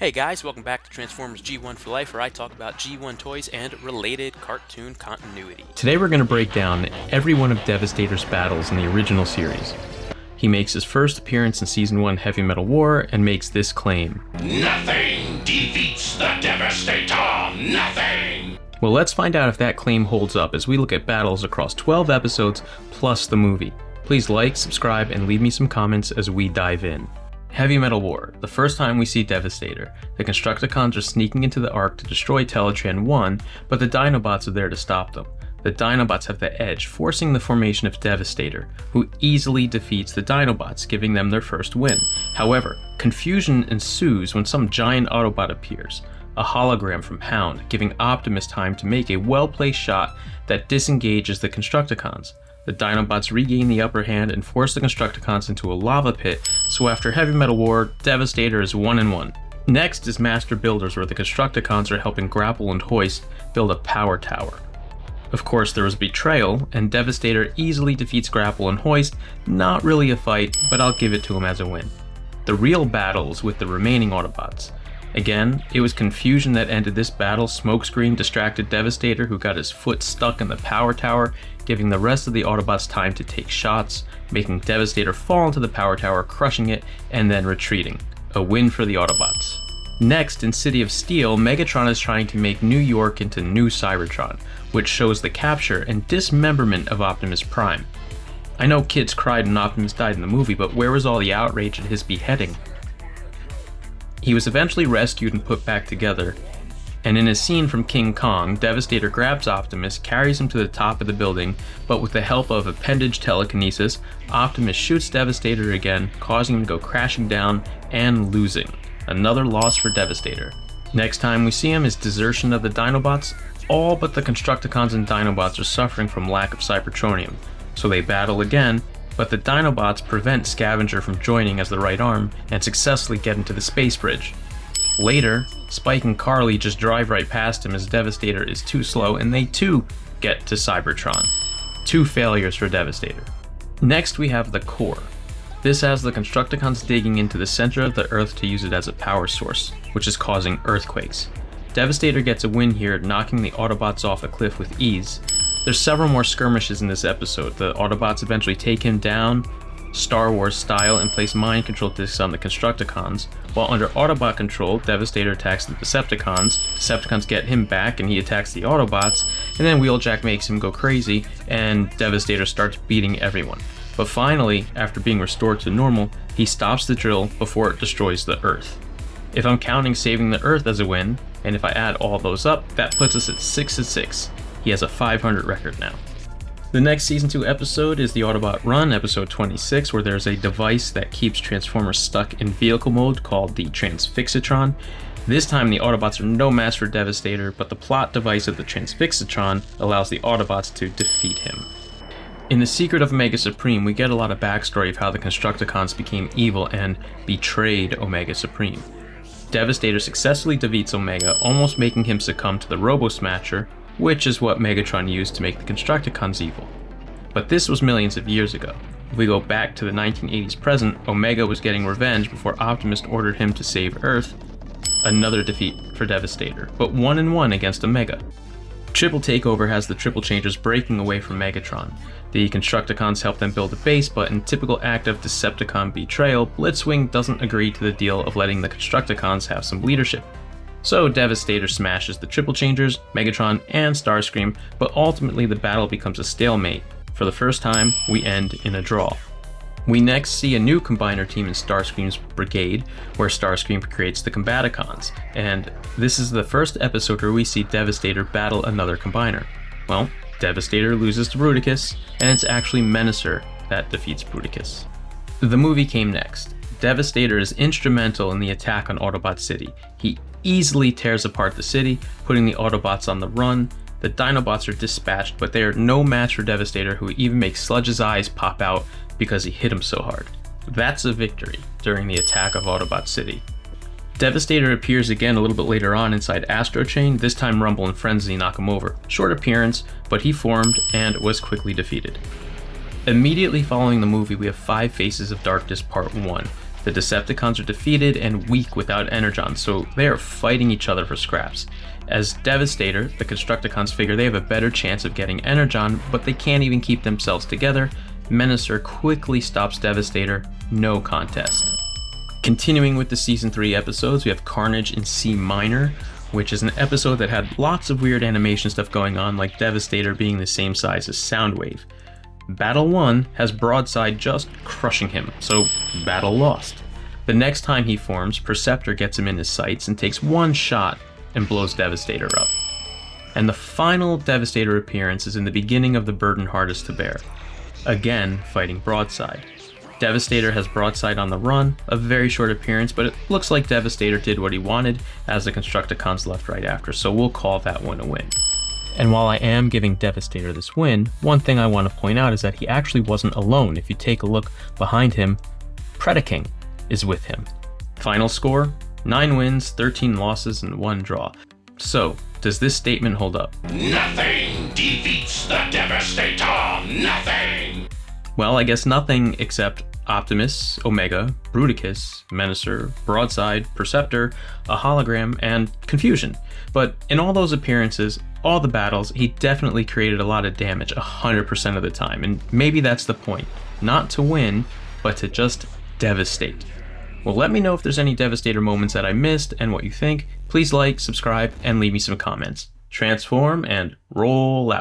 Hey guys, welcome back to Transformers G1 for Life, where I talk about G1 toys and related cartoon continuity. Today we're going to break down every one of Devastator's battles in the original series. He makes his first appearance in Season 1 Heavy Metal War and makes this claim. Nothing defeats the Devastator! Nothing! Well, let's find out if that claim holds up as we look at battles across 12 episodes plus the movie. Please like, subscribe, and leave me some comments as we dive in. Heavy Metal War, the first time we see Devastator. The Constructicons are sneaking into the Ark to destroy Teletran 1, but the Dinobots are there to stop them. The Dinobots have the edge, forcing the formation of Devastator, who easily defeats the Dinobots, giving them their first win. However, confusion ensues when some giant Autobot appears, a hologram from Hound, giving Optimus time to make a well-placed shot that disengages the Constructicons. The Dinobots regain the upper hand and force the Constructicons into a lava pit, so after Heavy Metal War, Devastator is 1-1. Next is Master Builders, where the Constructicons are helping Grapple and Hoist build a power tower. Of course, there was Betrayal, and Devastator easily defeats Grapple and Hoist. Not really a fight, but I'll give it to him as a win. The real battles with the remaining Autobots. Again, it was confusion that ended this battle. Smokescreen distracted Devastator, who got his foot stuck in the power tower, giving the rest of the Autobots time to take shots, making Devastator fall into the power tower, crushing it, and then retreating. A win for the Autobots. Next, in City of Steel, Megatron is trying to make New York into New Cybertron, which shows the capture and dismemberment of Optimus Prime. I know kids cried when Optimus died in the movie, but where was all the outrage at his beheading? He was eventually rescued and put back together, and in a scene from King Kong, Devastator grabs Optimus, carries him to the top of the building, but with the help of appendage telekinesis, Optimus shoots Devastator again, causing him to go crashing down and losing. Another loss for Devastator. Next time we see him is Desertion of the Dinobots. All but the Constructicons and Dinobots are suffering from lack of Cybertronium, so they battle again, but the Dinobots prevent Scavenger from joining as the right arm and successfully get into the space bridge. Later, Spike and Carly just drive right past him as Devastator is too slow, and they too get to Cybertron. 2 failures for Devastator. Next we have the Core. This has the Constructicons digging into the center of the Earth to use it as a power source, which is causing earthquakes. Devastator gets a win here, knocking the Autobots off a cliff with ease. There's several more skirmishes in this episode. The Autobots eventually take him down, Star Wars style, and place mind control discs on the Constructicons. While under Autobot control, Devastator attacks the Decepticons. Decepticons get him back and he attacks the Autobots, and then Wheeljack makes him go crazy and Devastator starts beating everyone. But finally, after being restored to normal, he stops the drill before it destroys the Earth. If I'm counting saving the Earth as a win, and if I add all those up, that puts us at 6-6. He has a 500 record now. The next Season 2 episode is the Autobot Run, episode 26, where there's a device that keeps Transformers stuck in vehicle mode called the Transfixitron. This time the Autobots are no match for Devastator, but the plot device of the Transfixitron allows the Autobots to defeat him. In The Secret of Omega Supreme, we get a lot of backstory of how the Constructicons became evil and betrayed Omega Supreme. Devastator successfully defeats Omega, almost making him succumb to the Robo-Smasher, which is what Megatron used to make the Constructicons evil. But this was millions of years ago. If we go back to the 1980s present, Omega was getting revenge before Optimus ordered him to save Earth. Another defeat for Devastator, but 1-1 against Omega. Triple Takeover has the Triple Changers breaking away from Megatron. The Constructicons help them build a base, but in typical act of Decepticon betrayal, Blitzwing doesn't agree to the deal of letting the Constructicons have some leadership. So Devastator smashes the Triple Changers, Megatron, and Starscream, but ultimately the battle becomes a stalemate. For the first time, we end in a draw. We next see a new combiner team in Starscream's brigade, where Starscream creates the Combaticons, and this is the first episode where we see Devastator battle another combiner. Well, Devastator loses to Bruticus, and it's actually Menasor that defeats Bruticus. The movie came next. Devastator is instrumental in the attack on Autobot City. He easily tears apart the city, putting the Autobots on the run. The Dinobots are dispatched, but they are no match for Devastator, who even makes Sludge's eyes pop out because he hit him so hard. That's a victory during the attack of Autobot City. Devastator appears again a little bit later on inside Astro Chain. This time Rumble and Frenzy knock him over. Short appearance, but he formed and was quickly defeated. Immediately following the movie, we have 5 Faces of Darkness Part 1. The Decepticons are defeated and weak without Energon, so they are fighting each other for scraps. As Devastator, the Constructicons figure they have a better chance of getting Energon, but they can't even keep themselves together. Menasor quickly stops Devastator, no contest. Continuing with the Season 3 episodes, we have Carnage in C minor, which is an episode that had lots of weird animation stuff going on, like Devastator being the same size as Soundwave. Battle 1 has Broadside just crushing him, so battle lost. The next time he forms, Perceptor gets him in his sights and takes one shot and blows Devastator up. And the final Devastator appearance is in the beginning of the burden hardest to bear, again fighting Broadside. Devastator has Broadside on the run, a very short appearance, but it looks like Devastator did what he wanted as the Constructicons left right after, so we'll call that one a win. And while I am giving Devastator this win, one thing I want to point out is that he actually wasn't alone. If you take a look behind him, Predaking is with him. Final score, 9 wins, 13 losses, and 1 draw. So, does this statement hold up? Nothing defeats the Devastator! Nothing! Well, I guess nothing except Optimus, Omega, Bruticus, Menasor, Broadside, Perceptor, a hologram, and confusion. But in all those appearances, all the battles, he definitely created a lot of damage 100% of the time, and maybe that's the point. Not to win, but to just devastate. Well, let me know if there's any Devastator moments that I missed and what you think. Please like, subscribe, and leave me some comments. Transform and roll out.